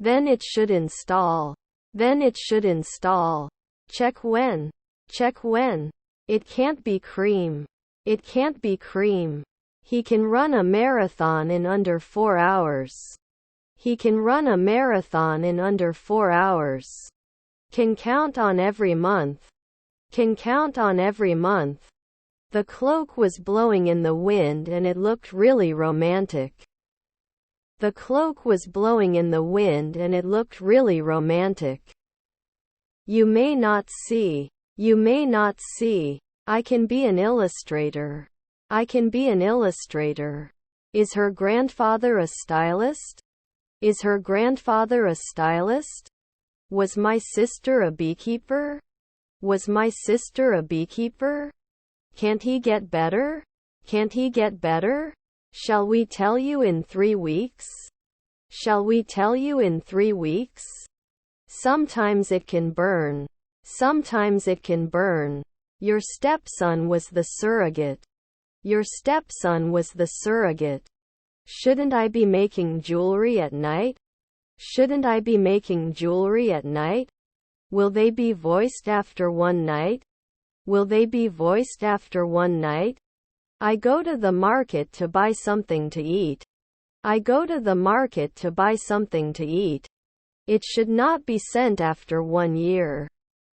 Then it should install. Then it should install. Check when. Check when. It can't be cream. It can't be cream. He can run a marathon in under 4 hours. He can run a marathon in under 4 hours. Can count on every month. Can count on every month. The cloak was blowing in the wind and it looked really romantic. The cloak was blowing in the wind and it looked really romantic. You may not see. You may not see. I can be an illustrator. I can be an illustrator. Is her grandfather a stylist? Is her grandfather a stylist? Was my sister a beekeeper? Was my sister a beekeeper? Can't he get better? Can't he get better? Shall we tell you in 3 weeks? Shall we tell you in 3 weeks? Sometimes it can burn. Sometimes it can burn. Your stepson was the surrogate. Your stepson was the surrogate. Shouldn't I be making jewelry at night? Shouldn't I be making jewelry at night? Will they be voiced after one night? Will they be voiced after one night? I go to the market to buy something to eat. I go to the market to buy something to eat. It should not be sent after 1 year.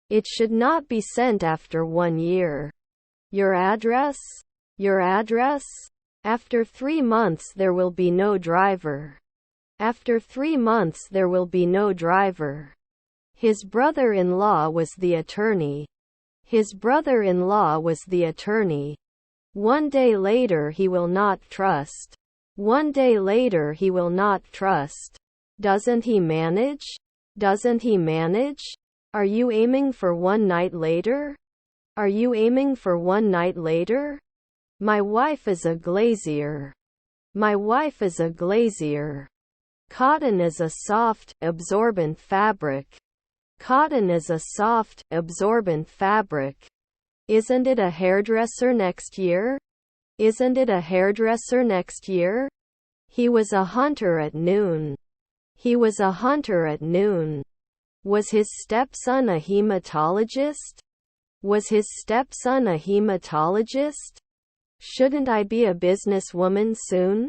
It should not be sent after 1 year. Your address? Your address? After 3 months there will be no driver. After 3 months there will be no driver. His brother-in-law was the attorney. His brother-in-law was the attorney. 1 day later he will not trust. 1 day later he will not trust. Doesn't he manage? Doesn't he manage? Are you aiming for 1 night later? Are you aiming for 1 night later? My wife is a glazier. My wife is a glazier. Cotton is a soft, absorbent fabric. Cotton is a soft, absorbent fabric. Isn't it a hairdresser next year? Isn't it a hairdresser next year? He was a hunter at noon. He was a hunter at noon. Was his stepson a hematologist? Was his stepson a hematologist? Shouldn't I be a businesswoman soon?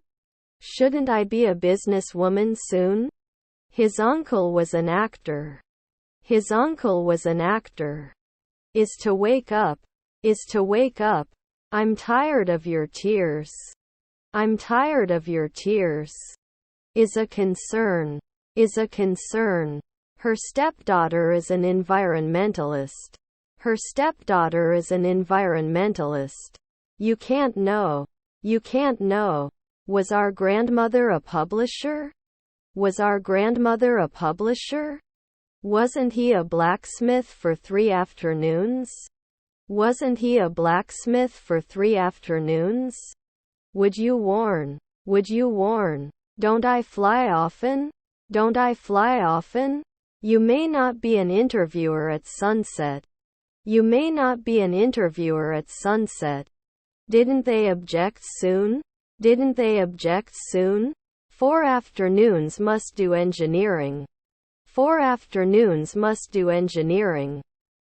Shouldn't I be a businesswoman soon? His uncle was an actor. His uncle was an actor. Is to wake up. Is to wake up. I'm tired of your tears. I'm tired of your tears. Is a concern. Is a concern. Her stepdaughter is an environmentalist. Her stepdaughter is an environmentalist. You can't know. You can't know. Was our grandmother a publisher? Was our grandmother a publisher? Wasn't he a blacksmith for 3 afternoons? Wasn't he a blacksmith for 3 afternoons? Would you warn? Would you warn? Don't I fly often? Don't I fly often? You may not be an interviewer at sunset. You may not be an interviewer at sunset. Didn't they object soon? Didn't they object soon? 4 afternoons must do engineering. 4 afternoons must do engineering.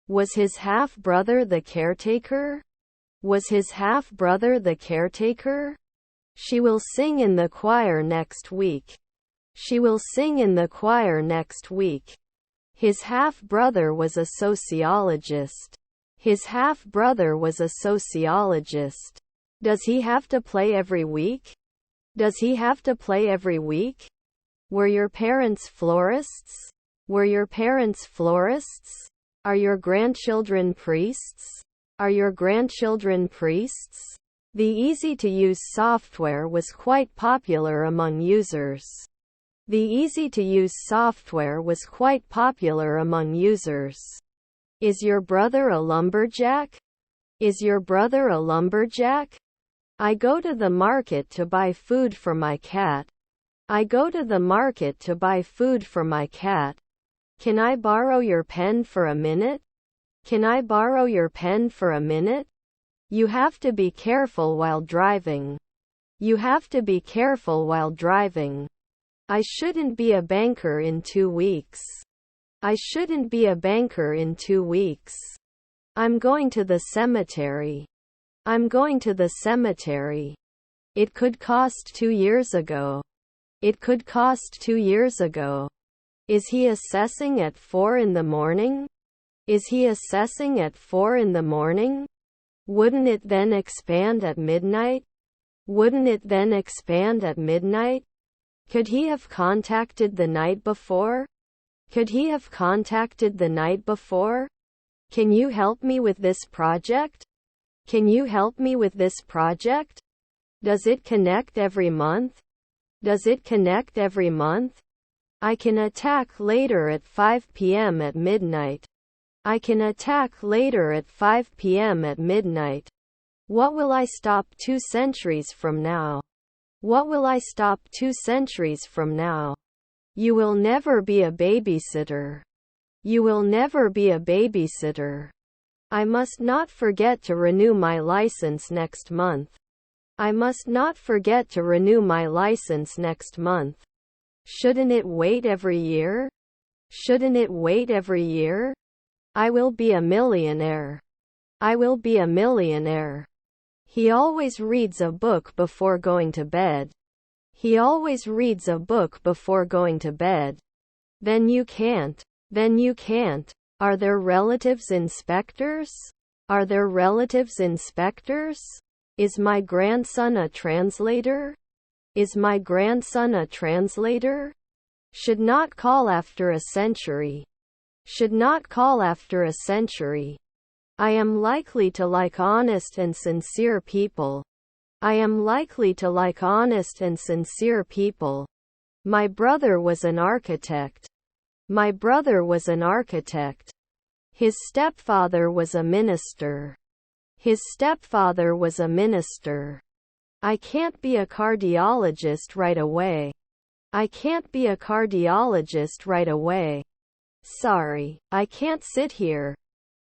Was his half-brother the caretaker? Was his half-brother the caretaker? She will sing in the choir next week. She will sing in the choir next week. His half-brother was a sociologist. His half-brother was a sociologist. Does he have to play every week? Does he have to play every week? Were your parents florists? Were your parents florists? Are your grandchildren priests? Are your grandchildren priests? The easy-to-use software was quite popular among users. The easy-to-use software was quite popular among users. Is your brother a lumberjack? Is your brother a lumberjack? I go to the market to buy food for my cat. I go to the market to buy food for my cat. Can I borrow your pen for a minute? Can I borrow your pen for a minute? You have to be careful while driving. You have to be careful while driving. I shouldn't be a banker in 2 weeks. I shouldn't be a banker in 2 weeks. I'm going to the cemetery. I'm going to the cemetery. It could cost 2 years ago. It could cost 2 years ago. Is he assessing at 4 in the morning? Is he assessing at 4 in the morning? Wouldn't it then expand at midnight? Wouldn't it then expand at midnight? Could he have contacted the night before? Could he have contacted the night before? Can you help me with this project? Can you help me with this project? Does it connect every month? Does it connect every month? I can attack later at 5 p.m. at midnight. I can attack later at 5 p.m. at midnight. What will I stop 2 centuries from now? What will I stop 2 centuries from now? You will never be a babysitter. You will never be a babysitter. I must not forget to renew my license next month. I must not forget to renew my license next month. Shouldn't it wait every year? Shouldn't it wait every year? I will be a millionaire. I will be a millionaire. He always reads a book before going to bed. He always reads a book before going to bed. Then you can't. Then you can't. Are there relatives inspectors? Are there relatives inspectors? Is my grandson a translator? Is my grandson a translator? Should not call after a century. Should not call after a century. I am likely to like honest and sincere people. I am likely to like honest and sincere people. My brother was an architect. My brother was an architect. His stepfather was a minister. His stepfather was a minister. I can't be a cardiologist right away. I can't be a cardiologist right away. Sorry, I can't sit here.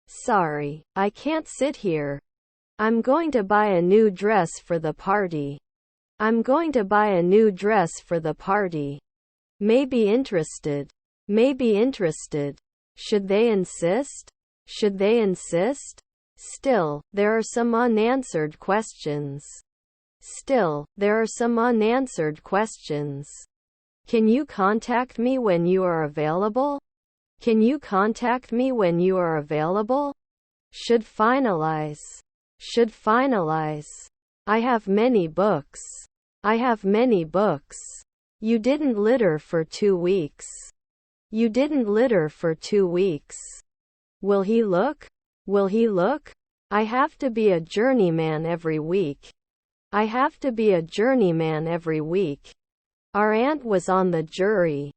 Sorry, I can't sit here. I'm going to buy a new dress for the party. I'm going to buy a new dress for the party. Maybe interested. Maybe interested. Should they insist? Should they insist? Still, there are some unanswered questions. Still, there are some unanswered questions. Can you contact me when you are available? Can you contact me when you are available? Should finalize. Should finalize. I have many books. I have many books. You didn't litter for 2 weeks. You didn't litter for 2 weeks. Will he look? Will he look? I have to be a journeyman every week. I have to be a journeyman every week. Our aunt was on the jury.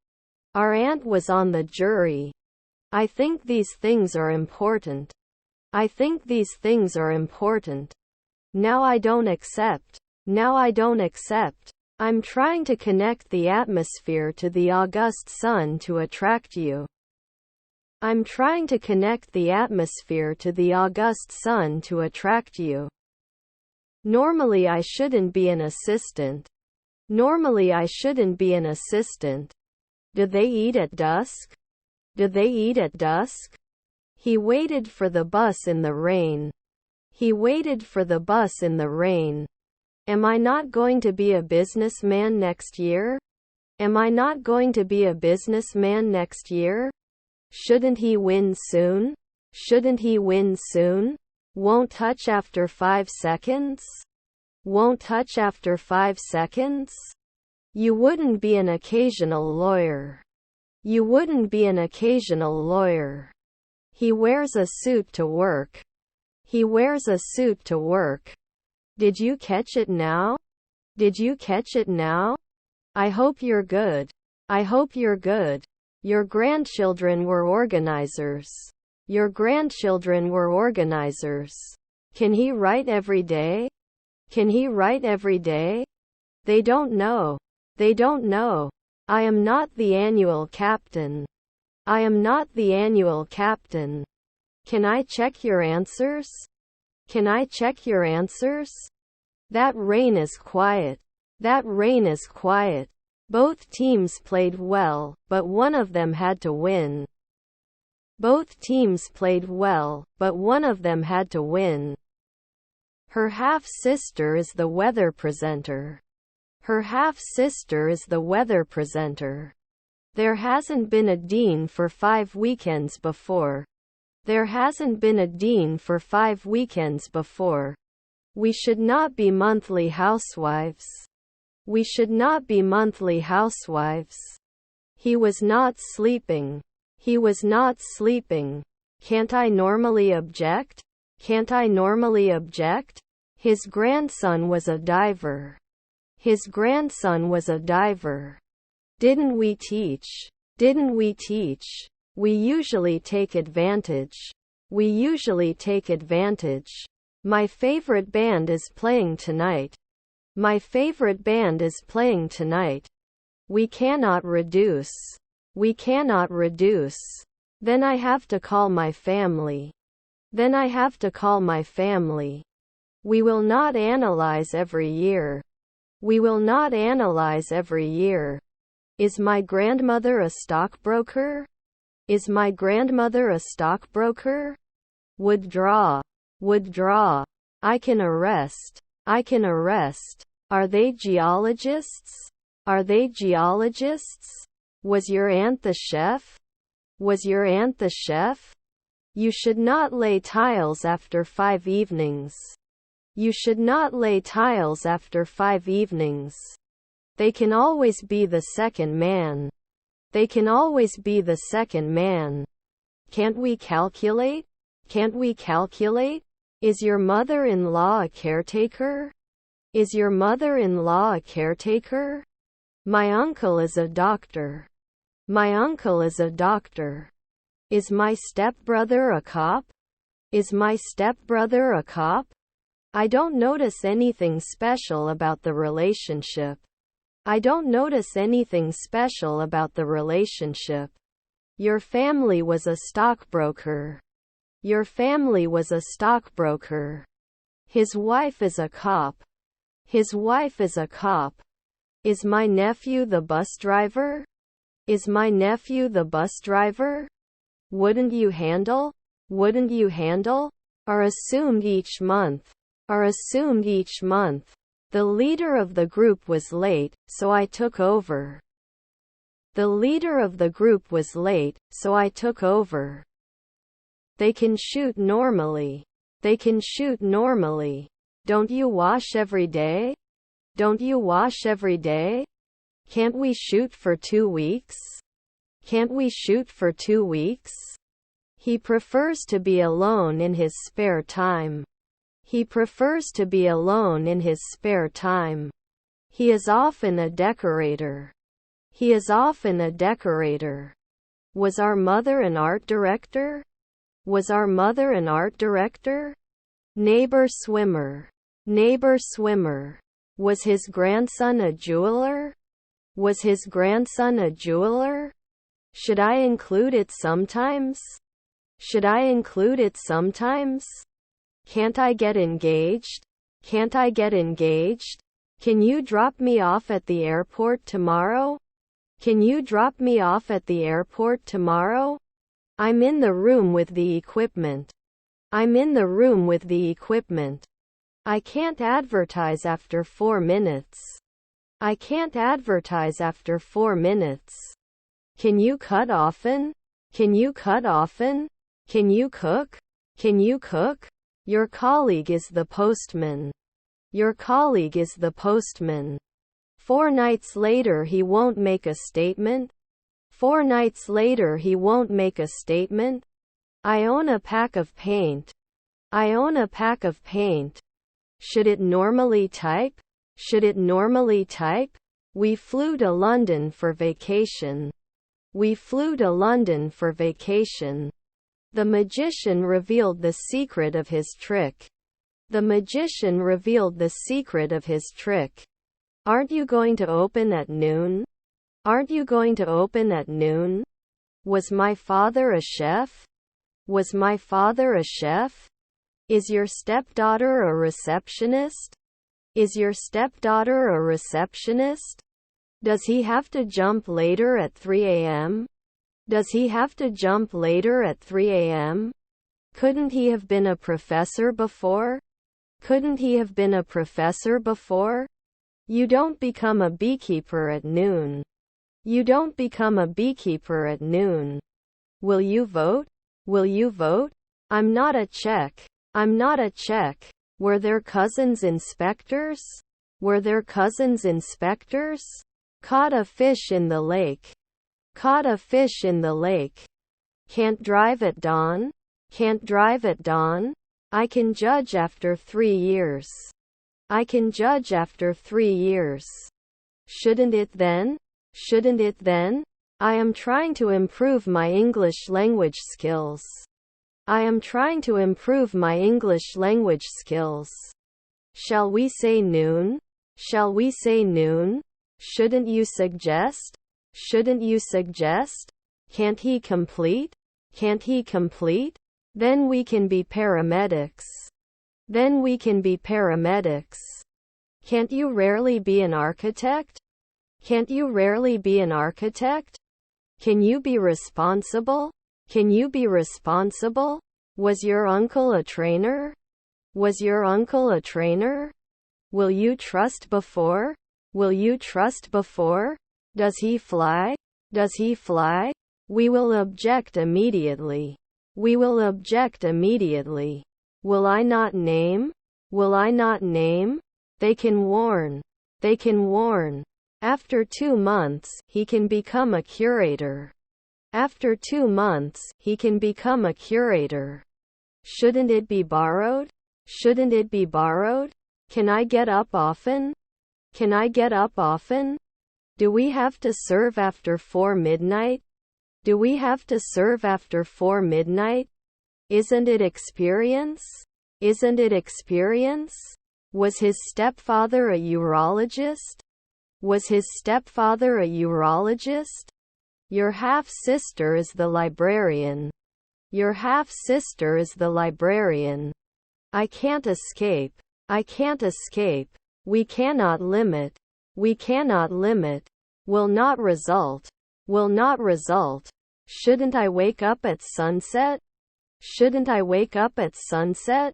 Our aunt was on the jury. I think these things are important. I think these things are important. Now I don't accept. Now I don't accept. I'm trying to connect the atmosphere to the August sun to attract you. I'm trying to connect the atmosphere to the August sun to attract you. Normally I shouldn't be an assistant. Normally I shouldn't be an assistant. Did they eat at dusk? Did they eat at dusk? He waited for the bus in the rain. He waited for the bus in the rain. Am I not going to be a businessman next year? Am I not going to be a businessman next year? Shouldn't he win soon? Shouldn't he win soon? Won't touch after 5 seconds? Won't touch after 5 seconds? You wouldn't be an occasional lawyer. You wouldn't be an occasional lawyer. He wears a suit to work. He wears a suit to work. Did you catch it now? Did you catch it now? I hope you're good. I hope you're good. Your grandchildren were organizers. Your grandchildren were organizers. Can he write every day? Can he write every day? They don't know. They don't know. I am not the annual captain. I am not the annual captain. Can I check your answers? Can I check your answers? That rain is quiet. That rain is quiet. Both teams played well, but one of them had to win. Both teams played well, but one of them had to win. Her half-sister is the weather presenter. Her half-sister is the weather presenter. There hasn't been a dean for 5 weekends before. There hasn't been a dean for 5 weekends before. We should not be monthly housewives. We should not be monthly housewives. He was not sleeping. He was not sleeping. Can't I normally object? Can't I normally object? His grandson was a diver. His grandson was a diver. Didn't we teach? Didn't we teach? We usually take advantage. We usually take advantage. My favorite band is playing tonight. My favorite band is playing tonight. We cannot reduce. We cannot reduce. Then I have to call my family. Then I have to call my family. We will not analyze every year. We will not analyze every year. Is my grandmother a stockbroker? Is my grandmother a stockbroker? Would draw. Would draw. I can arrest. I can arrest. Are they geologists? Are they geologists? Was your aunt the chef? Was your aunt the chef? You should not lay tiles after 5 evenings. You should not lay tiles after 5 evenings. They can always be the second man. They can always be the second man. Can't we calculate? Can't we calculate? Is your mother-in-law a caretaker? Is your mother-in-law a caretaker? My uncle is a doctor. My uncle is a doctor. Is my stepbrother a cop? Is my stepbrother a cop? I don't notice anything special about the relationship. I don't notice anything special about the relationship. Your family was a stockbroker. Your family was a stockbroker. His wife is a cop. His wife is a cop. Is my nephew the bus driver? Is my nephew the bus driver? Wouldn't you handle? Wouldn't you handle? Are assumed each month. Are assumed each month. The leader of the group was late, so I took over. The leader of the group was late, so I took over. They can shoot normally. They can shoot normally. Don't you wash every day? Don't you wash every day? Can't we shoot for 2 weeks? Can't we shoot for 2 weeks? He prefers to be alone in his spare time. He prefers to be alone in his spare time. He is often a decorator. He is often a decorator. Was our mother an art director? Was our mother an art director? Neighbor swimmer. Neighbor swimmer. Was his grandson a jeweler? Was his grandson a jeweler? Should I include it sometimes? Should I include it sometimes? Can't I get engaged? Can't I get engaged? Can you drop me off at the airport tomorrow? Can you drop me off at the airport tomorrow? I'm in the room with the equipment. I'm in the room with the equipment. I can't advertise after 4 minutes. I can't advertise after 4 minutes. Can you cut often? Can you cut often? Can you cook? Can you cook? Your colleague is the postman. Your colleague is the postman. 4 nights later he won't make a statement. 4 nights later he won't make a statement. I own a pack of paint. I own a pack of paint. Should it normally type? Should it normally type? We flew to London for vacation. We flew to London for vacation. The magician revealed the secret of his trick. The magician revealed the secret of his trick. Aren't you going to open at noon? Aren't you going to open at noon? Was my father a chef? Was my father a chef? Is your stepdaughter a receptionist? Is your stepdaughter a receptionist? Does he have to jump later at 3 a.m.? Does he have to jump later at 3 a.m.? Couldn't he have been a professor before? Couldn't he have been a professor before? You don't become a beekeeper at noon. You don't become a beekeeper at noon. Will you vote? Will you vote? I'm not a Czech. I'm not a Czech. Were their cousins inspectors? Were their cousins inspectors? Caught a fish in the lake. Caught a fish in the lake. Can't drive at dawn? Can't drive at dawn? I can judge after 3 years. I can judge after 3 years. Shouldn't it then? Shouldn't it then? I am trying to improve my English language skills. I am trying to improve my English language skills. Shall we say noon? Shall we say noon? Shouldn't you suggest? Shouldn't you suggest? Can't he complete? Can't he complete? Then we can be paramedics. Then we can be paramedics. Can't you rarely be an architect? Can't you rarely be an architect? Can you be responsible? Can you be responsible? Was your uncle a trainer? Was your uncle a trainer? Will you trust before? Will you trust before? Does he fly? Does he fly? We will object immediately. We will object immediately. Will I not name? Will I not name? They can warn. They can warn. After 2 months, he can become a curator. After 2 months, he can become a curator. Shouldn't it be borrowed? Shouldn't it be borrowed? Can I get up often? Can I get up often? Do we have to serve after 4 midnight? Do we have to serve after 4 midnight? Isn't it experience? Isn't it experience? Was his stepfather a urologist? Was his stepfather a urologist? Your half-sister is the librarian. Your half-sister is the librarian. I can't escape. I can't escape. We cannot limit. We cannot limit. Will not result. Will not result. Shouldn't I wake up at sunset? Shouldn't I wake up at sunset?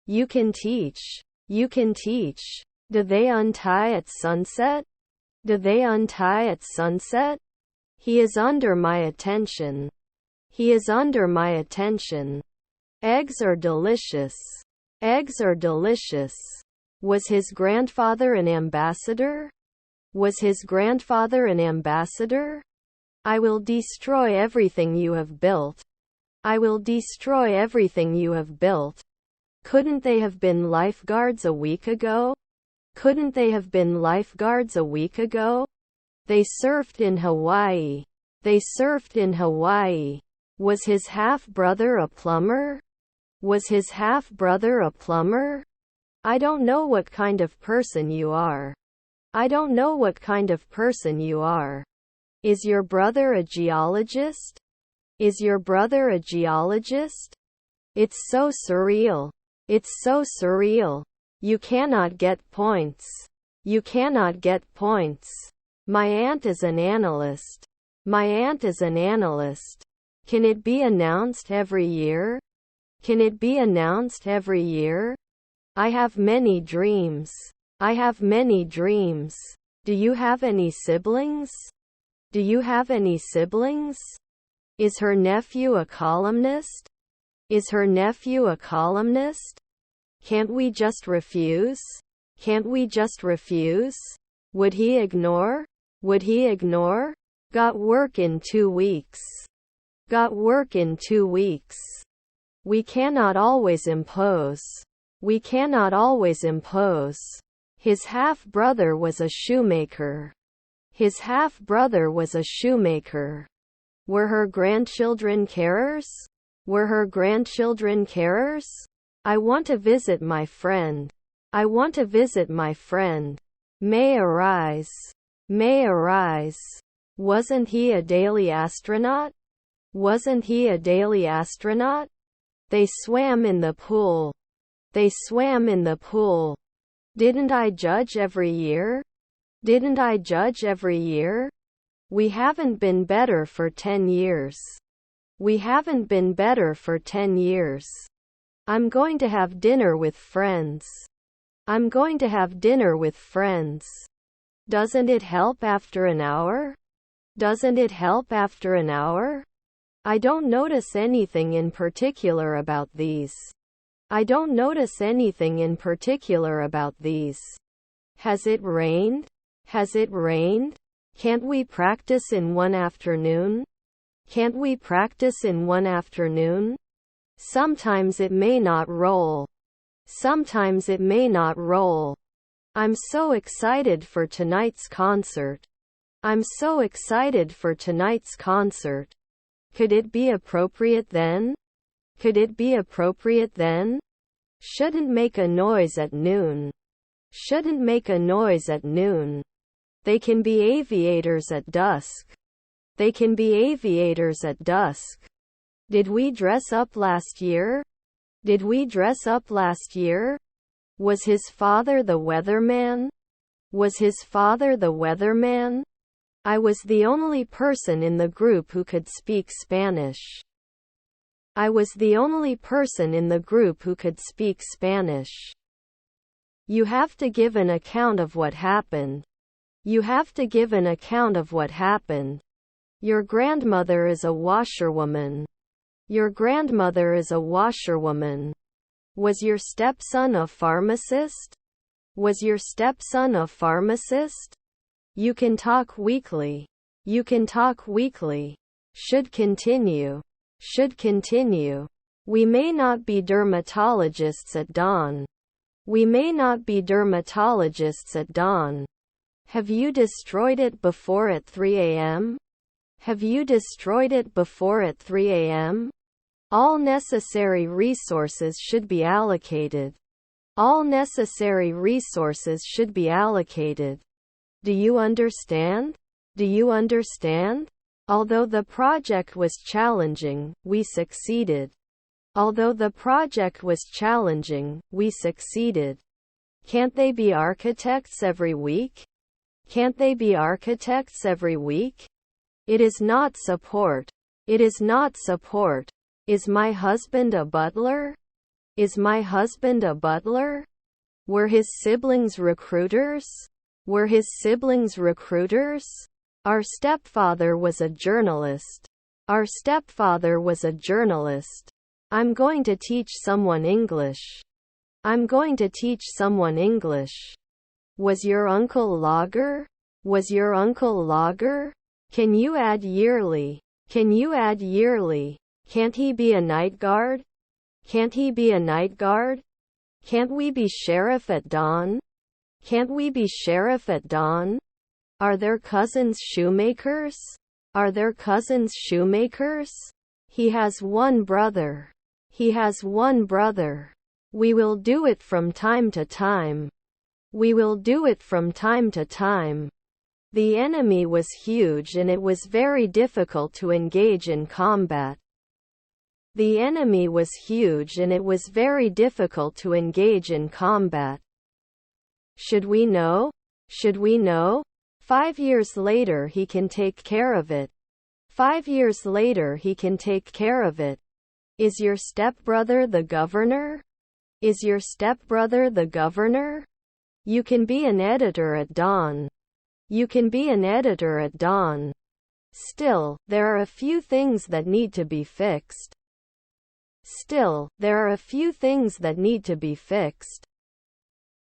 You can teach. You can teach. Do they untie at sunset? Do they untie at sunset? He is under my attention. He is under my attention. Eggs are delicious. Eggs are delicious. Was his grandfather an ambassador? Was his grandfather an ambassador? I will destroy everything you have built. I will destroy everything you have built. Couldn't they have been lifeguards a week ago? Couldn't they have been lifeguards a week ago? They surfed in Hawaii. They surfed in Hawaii. Was his half-brother a plumber? Was his half-brother a plumber? I don't know what kind of person you are. I don't know what kind of person you are. Is your brother a geologist? Is your brother a geologist? It's so surreal. It's so surreal. You cannot get points. You cannot get points. My aunt is an analyst. My aunt is an analyst. Can it be announced every year? Can it be announced every year? I have many dreams. I have many dreams. Do you have any siblings? Do you have any siblings? Is her nephew a columnist? Is her nephew a columnist? Can't we just refuse? Can't we just refuse? Would he ignore? Would he ignore? Got work in 2 weeks. Got work in 2 weeks. We cannot always impose. We cannot always impose. His half-brother was a shoemaker. His half-brother was a shoemaker. Were her grandchildren carers? Were her grandchildren carers? I want to visit my friend. I want to visit my friend. May arise. May arise. Wasn't he a daily astronaut? Wasn't he a daily astronaut? They swam in the pool. They swam in the pool. Didn't I judge every year? Didn't I judge every year? We haven't been better for 10 years. We haven't been better for 10 years. I'm going to have dinner with friends. I'm going to have dinner with friends. Doesn't it help after an hour? Doesn't it help after an hour? I don't notice anything in particular about these. I don't notice anything in particular about these. Has it rained? Has it rained? Can't we practice in one afternoon? Can't we practice in one afternoon? Sometimes it may not roll. Sometimes it may not roll. I'm so excited for tonight's concert. I'm so excited for tonight's concert. Could it be appropriate then? Could it be appropriate then? Shouldn't make a noise at noon. Shouldn't make a noise at noon. They can be aviators at dusk. They can be aviators at dusk. Did we dress up last year? Did we dress up last year? Was his father the weatherman? Was his father the weatherman? I was the only person in the group who could speak Spanish. I was the only person in the group who could speak Spanish. You have to give an account of what happened. You have to give an account of what happened. Your grandmother is a washerwoman. Your grandmother is a washerwoman. Was your stepson a pharmacist? Was your stepson a pharmacist? You can talk weekly. You can talk weekly. Should continue. Should continue. We may not be dermatologists at dawn. We may not be dermatologists at dawn. Have you destroyed it before at 3 a.m.? Have you destroyed it before at 3 a.m.? All necessary resources should be allocated. All necessary resources should be allocated. Do you understand? Do you understand? Although the project was challenging, we succeeded. Although the project was challenging, we succeeded. Can't they be architects every week? Can't they be architects every week? It is not support. It is not support. Is my husband a butler? Is my husband a butler? Were his siblings recruiters? Were his siblings recruiters? Our stepfather was a journalist. Our stepfather was a journalist. I'm going to teach someone English. I'm going to teach someone English. Was your uncle logger? Was your uncle logger? Can you add yearly? Can you add yearly? Can't he be a night guard? Can't he be a night guard? Can't we be sheriff at dawn? Can't we be sheriff at dawn? Are their cousins shoemakers? Are their cousins shoemakers? He has one brother. He has one brother. We will do it from time to time. We will do it from time to time. The enemy was huge and it was very difficult to engage in combat. The enemy was huge and it was very difficult to engage in combat. Should we know? Should we know? 5 years later he can take care of it. 5 years later he can take care of it. Is your stepbrother the governor? Is your stepbrother the governor? You can be an editor at dawn. You can be an editor at dawn. Still, there are a few things that need to be fixed. Still, there are a few things that need to be fixed.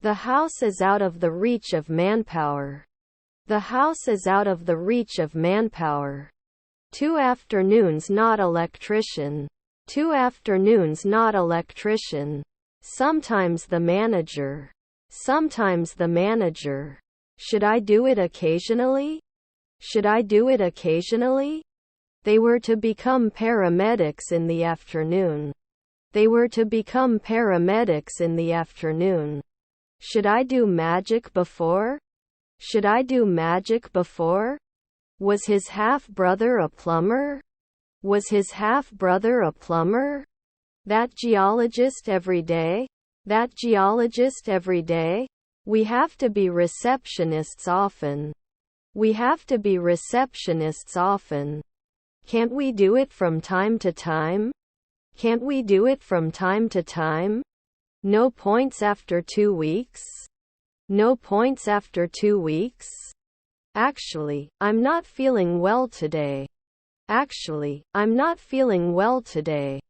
The house is out of the reach of manpower. The house is out of the reach of manpower. 2 afternoons not electrician. 2 afternoons not electrician. Sometimes the manager. Sometimes the manager. Should I do it occasionally? Should I do it occasionally? They were to become paramedics in the afternoon. They were to become paramedics in the afternoon. Should I do magic before? Should I do magic before? Was his half-brother a plumber? Was his half-brother a plumber? That geologist every day? That geologist every day? We have to be receptionists often. We have to be receptionists often. Can't we do it from time to time? Can't we do it from time to time? No points after 2 weeks? No points after 2 weeks? Actually, I'm not feeling well today. Actually, I'm not feeling well today.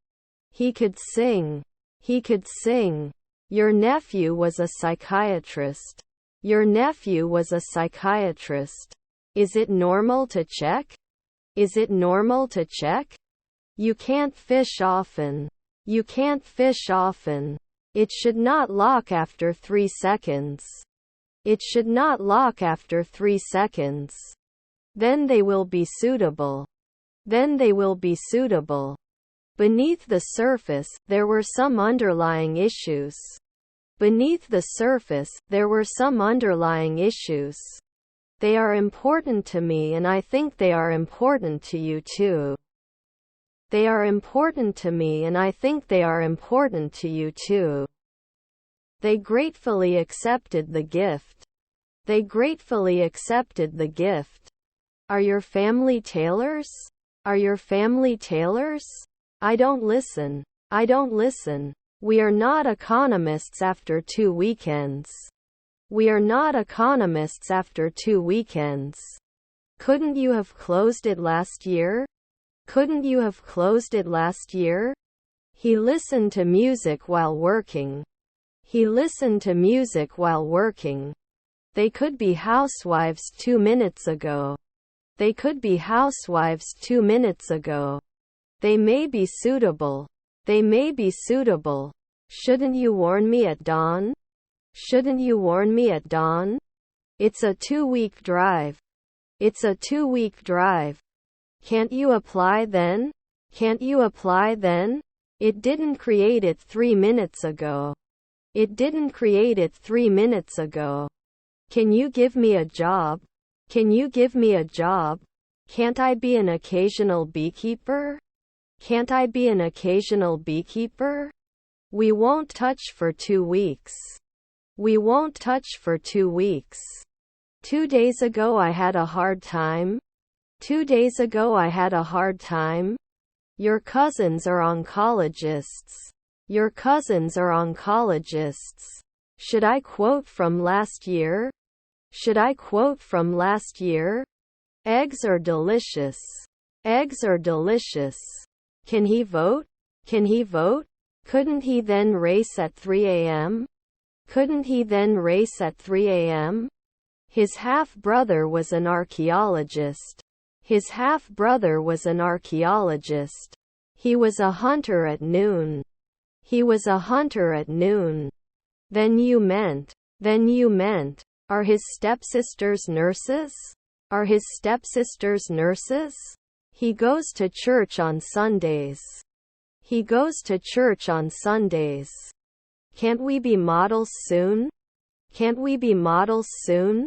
He could sing. He could sing. Your nephew was a psychiatrist. Your nephew was a psychiatrist. Is it normal to check? Is it normal to check? You can't fish often. You can't fish often. It should not lock after 3 seconds. It should not lock after 3 seconds. Then they will be suitable. Then they will be suitable. Beneath the surface, there were some underlying issues. Beneath the surface, there were some underlying issues. They are important to me and I think they are important to you too. They are important to me and I think they are important to you too. They gratefully accepted the gift. They gratefully accepted the gift. Are your family tailors? Are your family tailors? I don't listen. I don't listen. We are not economists after 2 weekends. We are not economists after 2 weekends. Couldn't you have closed it last year? Couldn't you have closed it last year? He listened to music while working. He listened to music while working. They could be housewives 2 minutes ago. They could be housewives 2 minutes ago. They may be suitable. They may be suitable. Shouldn't you warn me at dawn? Shouldn't you warn me at dawn? It's a 2-week drive. It's a 2-week drive. Can't you apply then? Can't you apply then? It didn't create it 3 minutes ago. It didn't create it 3 minutes ago. Can you give me a job? Can you give me a job? Can't I be an occasional beekeeper? Can't I be an occasional beekeeper? We won't touch for 2 weeks. We won't touch for 2 weeks. 2 days ago I had a hard time. 2 days ago I had a hard time. Your cousins are oncologists. Your cousins are oncologists. Should I quote from last year? Should I quote from last year? Eggs are delicious. Eggs are delicious. Can he vote? Can he vote? Couldn't he then race at 3 a.m.? Couldn't he then race at 3 a.m.? His half-brother was an archaeologist. His half-brother was an archaeologist. He was a hunter at noon. He was a hunter at noon. Then you meant. Are his stepsisters nurses? Are his stepsisters nurses? He goes to church on Sundays. He goes to church on Sundays. Can't we be models soon? Can't we be models soon?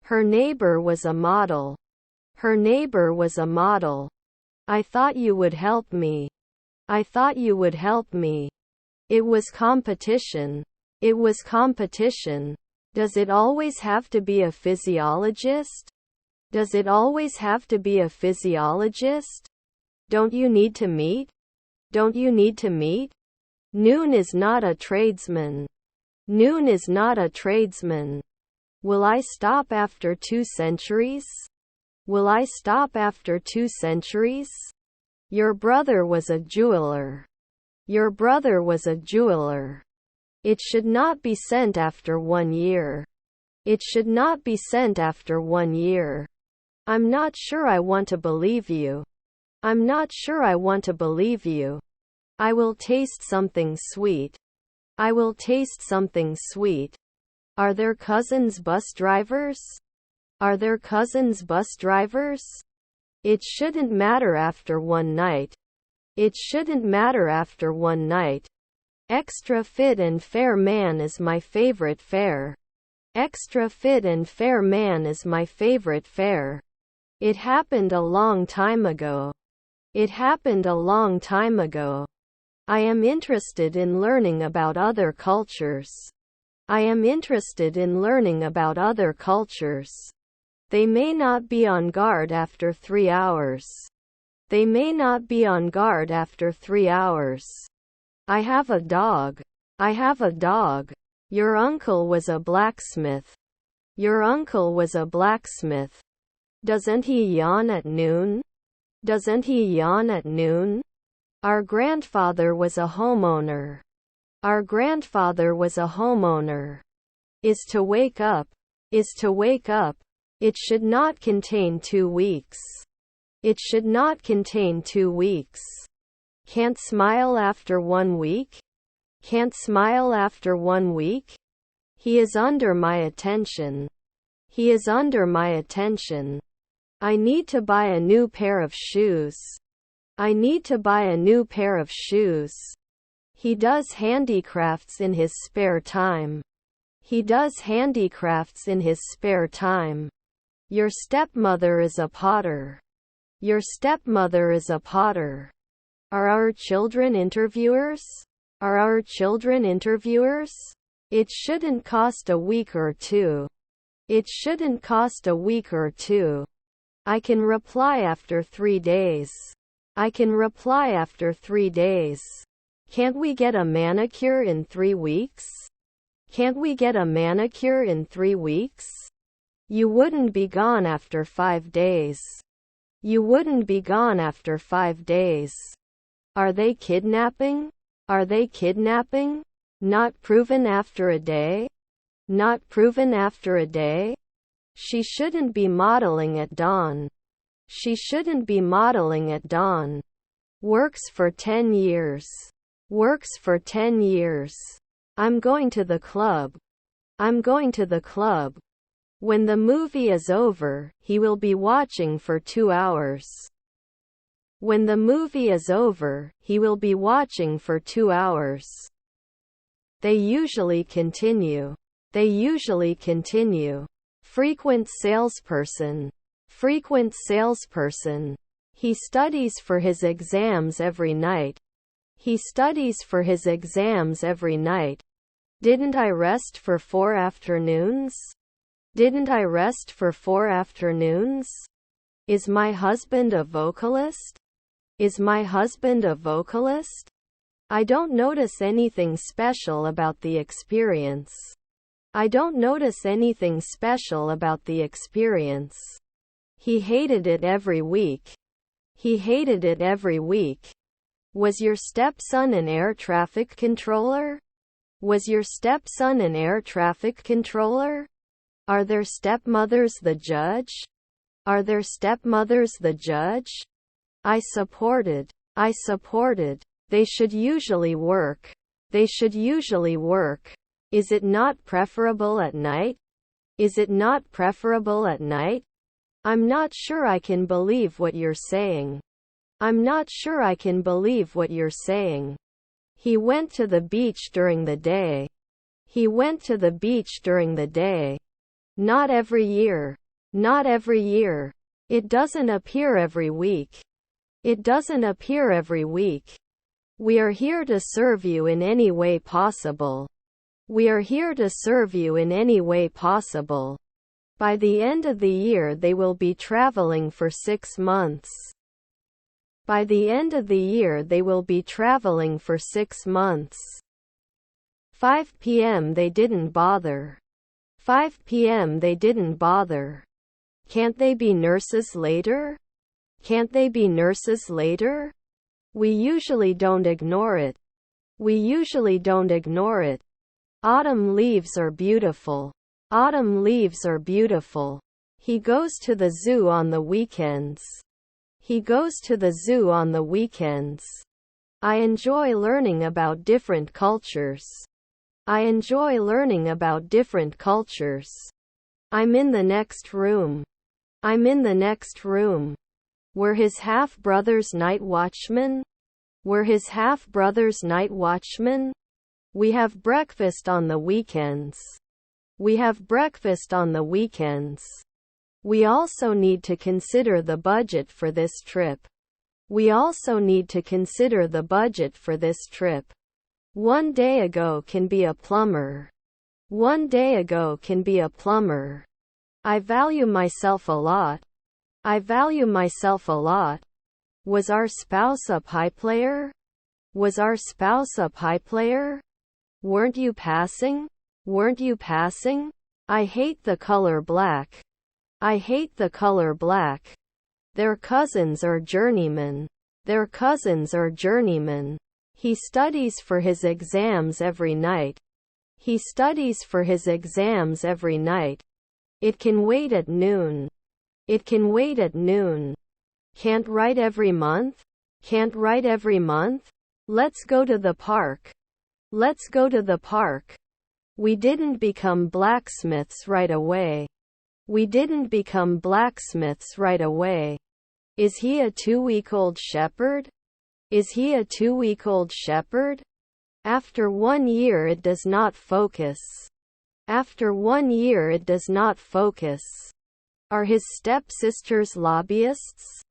Her neighbor was a model. Her neighbor was a model. I thought you would help me. I thought you would help me. It was competition. It was competition. Does it always have to be a physiologist? Does it always have to be a physiologist? Don't you need to meet? Don't you need to meet? Noon is not a tradesman. Noon is not a tradesman. Will I stop after 2 centuries? Will I stop after 2 centuries? Your brother was a jeweler. Your brother was a jeweler. It should not be sent after 1 year. It should not be sent after 1 year. I'm not sure I want to believe you. I'm not sure I want to believe you. I will taste something sweet. I will taste something sweet. Are their cousins bus drivers? Are their cousins bus drivers? It shouldn't matter after 1 night. It shouldn't matter after 1 night. Extra fit and fair man is my favorite fare. Extra fit and fair man is my favorite fare. It happened a long time ago. It happened a long time ago. I am interested in learning about other cultures. I am interested in learning about other cultures. They may not be on guard after 3 hours. They may not be on guard after 3 hours. I have a dog. I have a dog. Your uncle was a blacksmith. Your uncle was a blacksmith. Doesn't he yawn at noon? Doesn't he yawn at noon? Our grandfather was a homeowner. Our grandfather was a homeowner. Is to wake up. Is to wake up. It should not contain 2 weeks. It should not contain 2 weeks. Can't smile after 1 week? Can't smile after 1 week? He is under my attention. He is under my attention. I need to buy a new pair of shoes. I need to buy a new pair of shoes. He does handicrafts in his spare time. He does handicrafts in his spare time. Your stepmother is a potter. Your stepmother is a potter. Are our children interviewers? Are our children interviewers? It shouldn't cost a week or 2. It shouldn't cost a week or 2. I can reply after 3 days. I can reply after 3 days. Can't we get a manicure in 3 weeks? Can't we get a manicure in 3 weeks? You wouldn't be gone after 5 days. You wouldn't be gone after 5 days. Are they kidnapping? Are they kidnapping? Not proven after a day? Not proven after a day? She shouldn't be modeling at dawn. She shouldn't be modeling at dawn. Works for 10 years. Works for 10 years. I'm going to the club. I'm going to the club. When the movie is over, he will be watching for 2 hours. When the movie is over, he will be watching for 2 hours. They usually continue. They usually continue. Frequent salesperson. Frequent salesperson. He studies for his exams every night. He studies for his exams every night. Didn't I rest for 4 afternoons? Didn't I rest for 4 afternoons? Is my husband a vocalist? Is my husband a vocalist? I don't notice anything special about the experience. I don't notice anything special about the experience. He hated it every week. He hated it every week. Was your stepson an air traffic controller? Was your stepson an air traffic controller? Are their stepmothers the judge? Are their stepmothers the judge? I supported. I supported. They should usually work. They should usually work. Is it not preferable at night? Is it not preferable at night? I'm not sure I can believe what you're saying. I'm not sure I can believe what you're saying. He went to the beach during the day. He went to the beach during the day. Not every year. Not every year. It doesn't appear every week. It doesn't appear every week. We are here to serve you in any way possible. We are here to serve you in any way possible. By the end of the year they will be traveling for 6 months. By the end of the year they will be traveling for 6 months. 5 p.m. they didn't bother. 5 p.m. they didn't bother. Can't they be nurses later? Can't they be nurses later? We usually don't ignore it. We usually don't ignore it. Autumn leaves are beautiful. Autumn leaves are beautiful. He goes to the zoo on the weekends. He goes to the zoo on the weekends. I enjoy learning about different cultures. I enjoy learning about different cultures. I'm in the next room. I'm in the next room. Were his half-brothers night watchmen? Were his half-brothers night watchmen? We have breakfast on the weekends. We have breakfast on the weekends. We also need to consider the budget for this trip. We also need to consider the budget for this trip. 1 day ago can be a plumber. One day ago can be a plumber. I value myself a lot. I value myself a lot. Was our spouse a pie player? Was our spouse a pie player? Weren't you passing? Weren't you passing? I hate the color black. I hate the color black. Their cousins are journeymen. Their cousins are journeymen. He studies for his exams every night. He studies for his exams every night. It can wait at noon. It can wait at noon. Can't write every month? Can't write every month? Let's go to the park. Let's go to the park. We didn't become blacksmiths right away. We didn't become blacksmiths right away. Is he a 2-week-old shepherd? Is he a 2-week-old shepherd? After 1 year it does not focus. After 1 year it does not focus. Are his stepsisters lobbyists?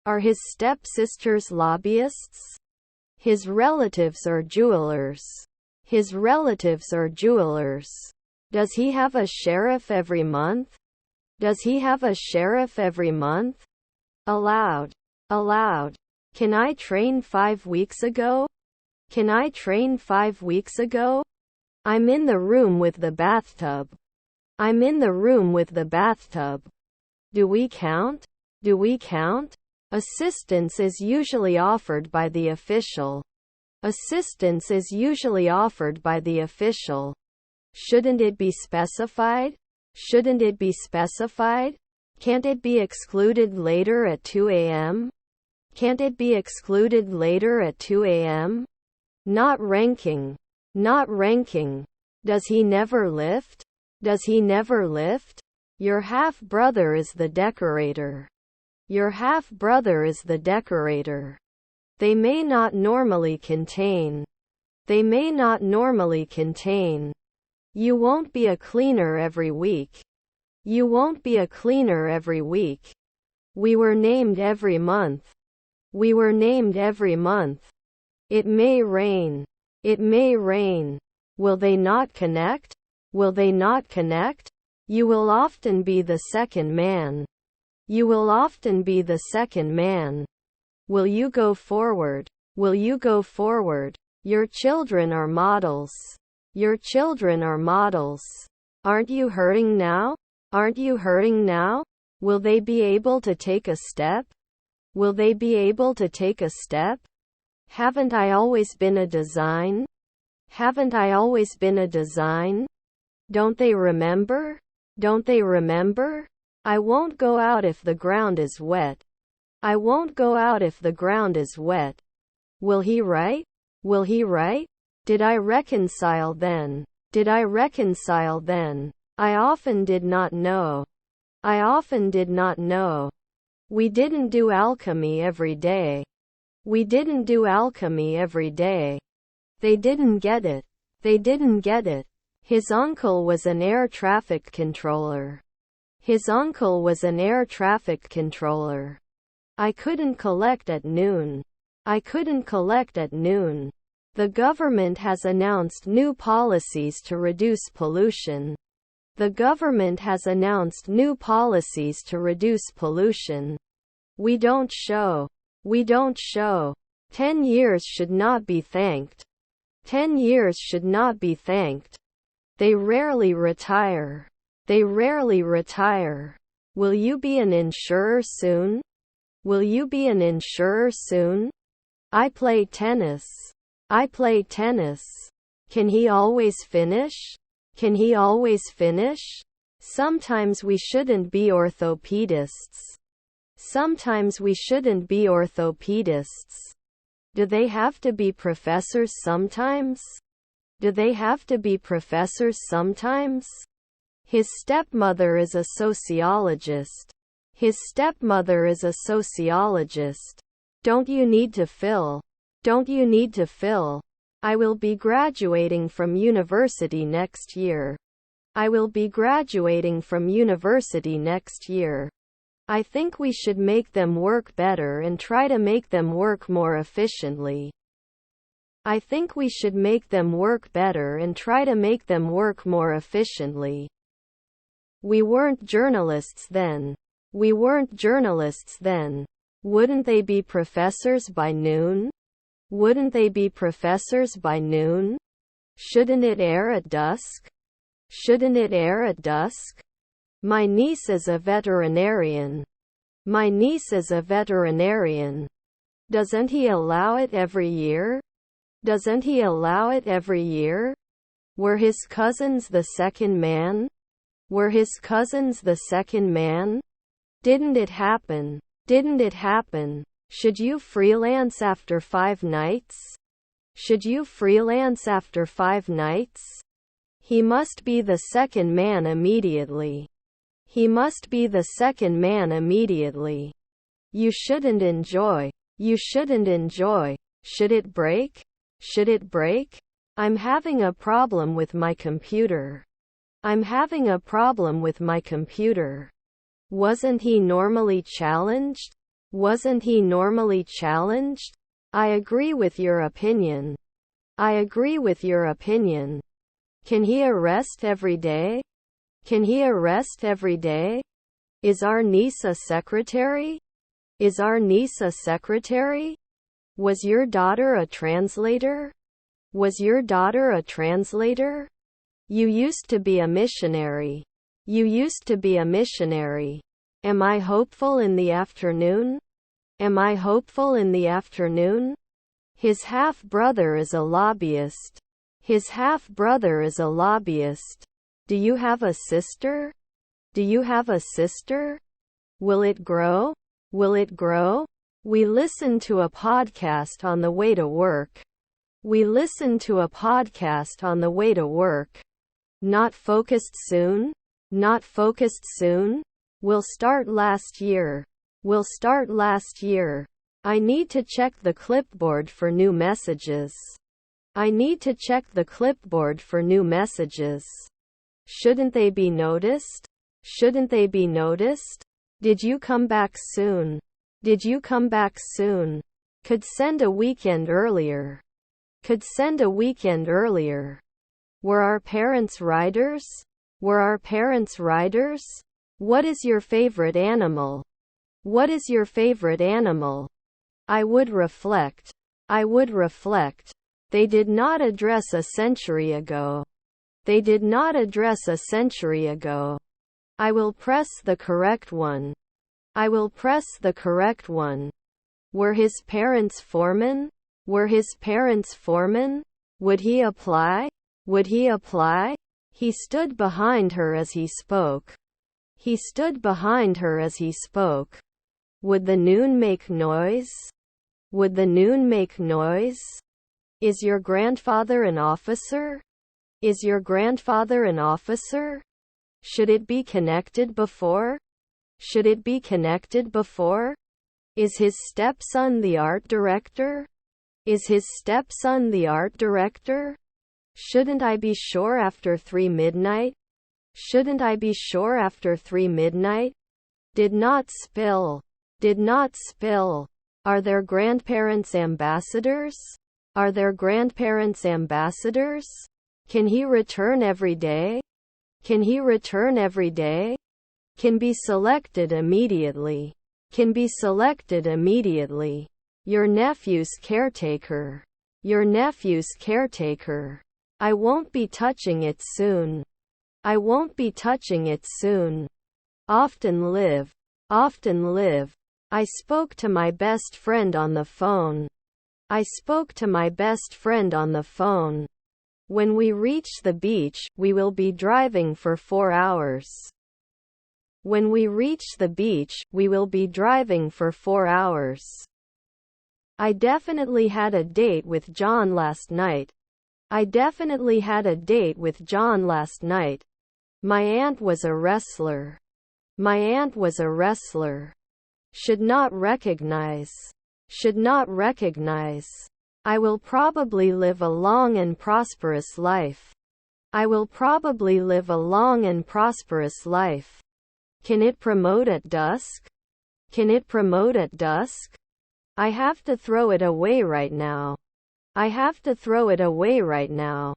Are his stepsisters lobbyists? His relatives are jewelers. His relatives are jewelers. Does he have a sheriff every month? Does he have a sheriff every month? Aloud. Aloud. Can I train 5 weeks ago? Can I train 5 weeks ago? I'm in the room with the bathtub. I'm in the room with the bathtub. Do we count? Do we count? Assistance is usually offered by the official. Assistance is usually offered by the official. Shouldn't it be specified? Shouldn't it be specified? Can't it be excluded later at 2 a.m.? Can't it be excluded later at 2 a.m.? Not ranking. Not ranking. Does he never lift? Does he never lift? Your half-brother is the decorator. Your half-brother is the decorator. They may not normally contain. They may not normally contain. You won't be a cleaner every week. You won't be a cleaner every week. We were named every month. We were named every month. It may rain. It may rain. Will they not connect? Will they not connect? You will often be the second man. You will often be the second man. Will you go forward? Will you go forward? Your children are models. Your children are models. Aren't you hurting now? Aren't you hurting now? Will they be able to take a step? Will they be able to take a step? Haven't I always been a design? Haven't I always been a design? Don't they remember? Don't they remember? I won't go out if the ground is wet. I won't go out if the ground is wet. Will he write? Will he write? Did I reconcile then? Did I reconcile then? I often did not know. I often did not know. We didn't do alchemy every day. We didn't do alchemy every day. They didn't get it. They didn't get it. His uncle was an air traffic controller. His uncle was an air traffic controller. I couldn't collect at noon. I couldn't collect at noon. The government has announced new policies to reduce pollution. The government has announced new policies to reduce pollution. We don't show. We don't show. 10 years should not be thanked. 10 years should not be thanked. They rarely retire. They rarely retire. Will you be an insurer soon? Will you be an insurer soon? I play tennis. I play tennis. Can he always finish? Can he always finish? Sometimes we shouldn't be orthopedists. Sometimes we shouldn't be orthopedists. Do they have to be professors sometimes? Do they have to be professors sometimes? His stepmother is a sociologist. His stepmother is a sociologist. Don't you need to fill? Don't you need to fill? I will be graduating from university next year. I will be graduating from university next year. I think we should make them work better and try to make them work more efficiently. I think we should make them work better and try to make them work more efficiently. We weren't journalists then. We weren't journalists then. Wouldn't they be professors by noon? Wouldn't they be professors by noon? Shouldn't it air at dusk? Shouldn't it air at dusk? My niece is a veterinarian. My niece is a veterinarian. Doesn't he allow it every year? Doesn't he allow it every year? Were his cousins the second man? Were his cousins the second man? Didn't it happen? Didn't it happen? Should you freelance after 5 nights? Should you freelance after 5 nights? He must be the second man immediately. He must be the second man immediately. You shouldn't enjoy. You shouldn't enjoy. Should it break? Should it break? I'm having a problem with my computer. I'm having a problem with my computer. Wasn't he normally challenged? Wasn't he normally challenged? I agree with your opinion. I agree with your opinion. Can he arrest every day? Can he arrest every day? Is our niece a secretary? Is our niece a secretary? Was your daughter a translator? Was your daughter a translator? You used to be a missionary. You used to be a missionary. Am I hopeful in the afternoon? Am I hopeful in the afternoon? His half-brother is a lobbyist. His half-brother is a lobbyist. Do you have a sister? Do you have a sister? Will it grow? Will it grow? We listen to a podcast on the way to work. We listen to a podcast on the way to work. Not focused soon? Not focused soon? Will start last year. Will start last year. I need to check the clipboard for new messages. I need to check the clipboard for new messages. Shouldn't they be noticed? Shouldn't they be noticed? Did you come back soon? Did you come back soon? Could send a weekend earlier. Could send a weekend earlier. Were our parents riders? Were our parents riders? What is your favorite animal? What is your favorite animal? I would reflect. I would reflect. They did not address a century ago. They did not address a century ago. I will press the correct one. I will press the correct one. Were his parents foremen? Were his parents foremen? Would he apply? Would he apply? He stood behind her as he spoke. He stood behind her as he spoke. Would the noon make noise? Would the noon make noise? Is your grandfather an officer? Is your grandfather an officer? Should it be connected before? Should it be connected before? Is his stepson the art director? Is his stepson the art director? Shouldn't I be sure after 3 midnight? Shouldn't I be sure after 3 midnight? Did not spill. Did not spill. Are their grandparents ambassadors? Are their grandparents ambassadors? Can he return every day? Can he return every day? Can be selected immediately. Can be selected immediately. Your nephew's caretaker. Your nephew's caretaker. I won't be touching it soon. I won't be touching it soon. Often live. Often live. I spoke to my best friend on the phone. I spoke to my best friend on the phone. When we reach the beach, we will be driving for 4 hours. When we reach the beach, we will be driving for 4 hours. I definitely had a date with John last night. I definitely had a date with John last night. My aunt was a wrestler. My aunt was a wrestler. Should not recognize. Should not recognize. I will probably live a long and prosperous life. I will probably live a long and prosperous life. Can it promote at dusk? Can it promote at dusk? I have to throw it away right now. I have to throw it away right now.